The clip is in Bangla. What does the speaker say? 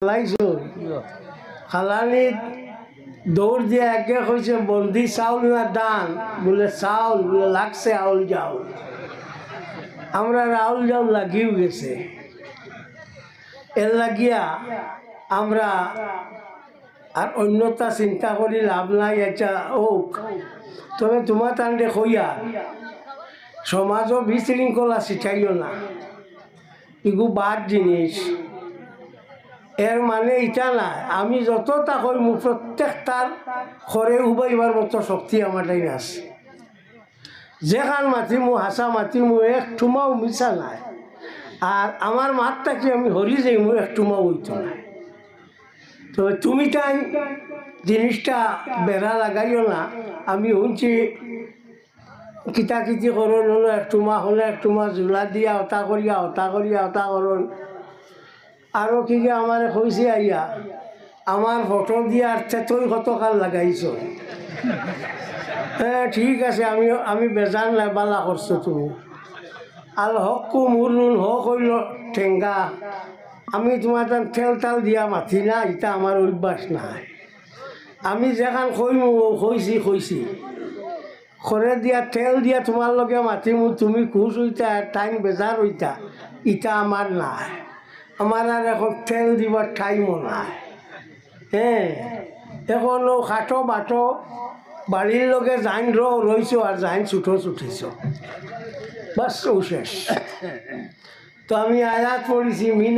লাইছো খালানিত দৌড় দিয়ে একে কইছে বন্দি চাউল না দান বলে চাউল বলে লাগছে আউল যাউল আমরা রাউল যাউল লাগিও গেছে এর লাগিয়া আমরা আর অন্যতা চিন্তা করি লাভ নাই এটা ওক তবে তোমার তান্ডে কইয়া সমাজও বিশৃঙ্খলা শিখাইও না এগু বাদ জিনিস এর মানে এটা না আমি যতটা কইমু প্রত্যেকটার ঘরে উবাইবার মতো শক্তি আমার তাই আছে যেখান মাতিমু হাসা মাতিমু এক টুমাও মিশা নাই আর আমার মাতটাকে আমি হরি যাইমু এক টুমাও হইত না তবে তুমি তাই জিনিসটা বেড়া লাগাইও না আমি শুনছি কিতাকিতি করুন হলো একটু মা জোলা দিয়া হতা করুন আরও কি আমার কইছে আইয়া আমার ফটো দিয়ে আর তুই কতকাল লাগাইছ হ্যাঁ ঠিক আছে আমি বেজান নাই বালা করছো তুমি আর হকু মুরুন হক হইল ঠেঙ্গা আমি তোমার ঠেল তাল দিয়া মাথি না এটা আমার অভ্যাস নাই আমি যেখান কইছি খরে দিয়া তেল দিয়া তোমার লগে মাতিমু তুমি খুশ হইতা টাইম বেজার হইতা ইটা আমার নাই আমার আর এখন তেল দিবার টাইমও নাই হ্যাঁ এখনো খাটো বাটো বাড়ির লগে জাইন রইছো আর জাইন ছুটিছ বাস শেষ তো আমি আয়াত পড়েছি মিন